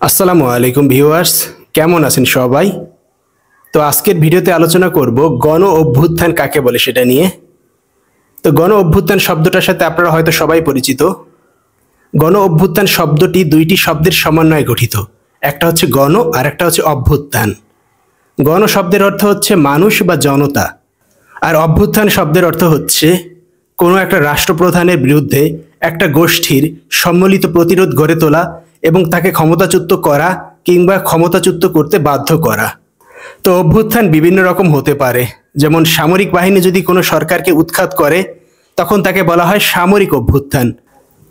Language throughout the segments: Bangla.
আসসালামু আলাইকুম ভিউয়ার্স, কেমন আছেন সবাই? তো আজকের ভিডিওতে আলোচনা করব গণ অভ্যুত্থান কাকে বলে সেটা নিয়ে। তো গণ অভ্যুত্থান শব্দটার সাথে আপনারা হয়তো সবাই পরিচিত। গণ অভ্যুত্থান শব্দটি দুইটি শব্দের সমন্বয়ে গঠিত, একটা হচ্ছে গণ আর একটা হচ্ছে অভ্যুত্থান। গণ শব্দের অর্থ হচ্ছে মানুষ বা জনতা, আর অভ্যুত্থান শব্দের অর্থ হচ্ছে কোনো একটা রাষ্ট্রপ্রধানের বিরুদ্ধে একটা গোষ্ঠীর সম্মিলিত প্রতিরোধ গড়ে তোলা এবং তাকে ক্ষমতাচ্যুত করা কিংবা ক্ষমতাচ্যুত করতে বাধ্য করা। তো অভ্যুত্থান বিভিন্ন রকম হতে পারে, যেমন সামরিক বাহিনী যদি কোনো সরকারকে উৎখাত করে তখন তাকে বলা হয় সামরিক অভ্যুত্থান।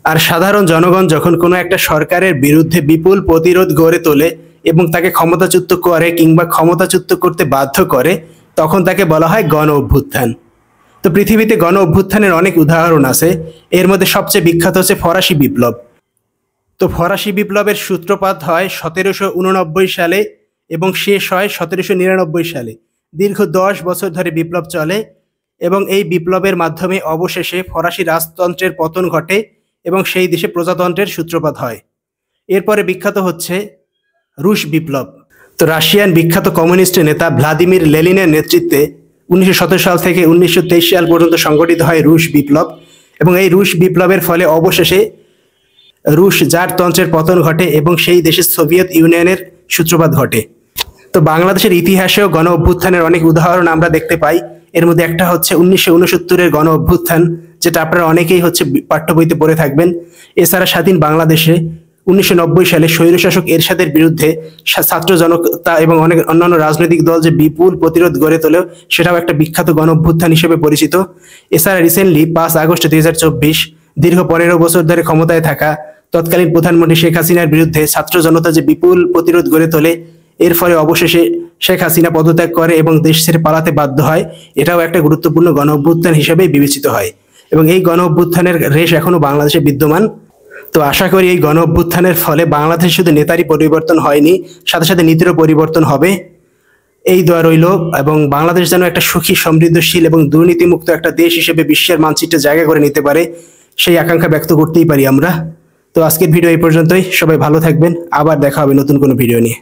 আর সাধারণ জনগণ যখন কোনো একটা সরকারের বিরুদ্ধে বিপুল প্রতিরোধ গড়ে তোলে এবং তাকে ক্ষমতাচ্যুত করে কিংবা ক্ষমতাচ্যুত করতে বাধ্য করে তখন তাকে বলা হয় গণ অভ্যুত্থান। তো পৃথিবীতে গণ অভ্যুত্থানের অনেক উদাহরণ আছে, এর মধ্যে সবচেয়ে বিখ্যাত হচ্ছে ফরাসি বিপ্লব। তো ফরাসি বিপ্লবের সূত্রপাত হয় 1789 সালে এবং শেষ হয় 1799 সালে। দীর্ঘ 10 বছর ধরে বিপ্লব চলে এবং এই বিপ্লবের মাধ্যমে অবশেষে ফরাসি রাজতন্ত্রের পতন ঘটে এবং সেই দেশে প্রজাতন্ত্রের সূত্রপাত হয়। এরপরে বিখ্যাত হচ্ছে রুশ বিপ্লব। তো রাশিয়ান বিখ্যাত কমিউনিস্ট নেতা ভ্লাদিমির লেনিনের নেতৃত্বে 1917 সাল থেকে 1923 সাল পর্যন্ত সংগঠিত হয় রুশ বিপ্লব এবং এই রুশ বিপ্লবের ফলে অবশেষে রুশ জারতন্ত্রের পতন ঘটে এবং সেই দেশে সোভিয়েত ইউনিয়নের সূত্রপাত ঘটে। তো বাংলাদেশের ইতিহাসেও গণ অভ্যুত্থানের অনেক উদাহরণ আমরা দেখতে পাই। এর মধ্যে একটা হচ্ছে 1969-এর গণ অভ্যুত্থান, যেটা আপনারা অনেকেই পাঠ্য বইতে পড়ে থাকবেন। এছাড়া স্বাধীন বাংলাদেশে 1990 সালে স্বৈরশাসক এরশাদের বিরুদ্ধে ছাত্র জনতা এবং অনেক অন্যান্য রাজনৈতিক দল যে বিপুল প্রতিরোধ গড়ে তোলে সেটাও একটা বিখ্যাত গণ অভ্যুত্থান হিসেবে পরিচিত। এছাড়া রিসেন্টলি 5 আগস্ট 2024 দীর্ঘ 15 বছর ধরে ক্ষমতায় থাকা তৎকালীন প্রধানমন্ত্রী শেখ হাসিনার বিরুদ্ধে ছাত্র জনতা যে বিপুল প্রতিরোধ গড়ে তোলে, এর ফলে অবশেষে শেখ হাসিনা পদত্যাগ করে এবং দেশ ছেড়ে পালাতে বাধ্য হয়। এটাও একটা গুরুত্বপূর্ণ গণ অভ্যুত্থান হিসেবে বিবেচিত হয় এবং এই গণ অভ্যুত্থানের রেশ এখনো বাংলাদেশে বিদ্যমান। তো আশা করি এই গণ অভ্যুত্থানের ফলে বাংলাদেশে শুধু নেতারই পরিবর্তন হয়নি, সাথে সাথে নীতিরও পরিবর্তন হবে, এই দোয়া রইল। এবং বাংলাদেশ যেন একটা সুখী, সমৃদ্ধশীল এবং দুর্নীতিমুক্ত একটা দেশ হিসেবে বিশ্বের মানচিত্রে জায়গা করে নিতে পারে, সেই আকাঙ্ক্ষা ব্যক্ত করতেই পারি আমরা। তো আজকের ভিডিও এই পর্যন্তই। সবাই ভালো থাকবেন, আবার দেখা হবে নতুন কোনো ভিডিও নিয়ে।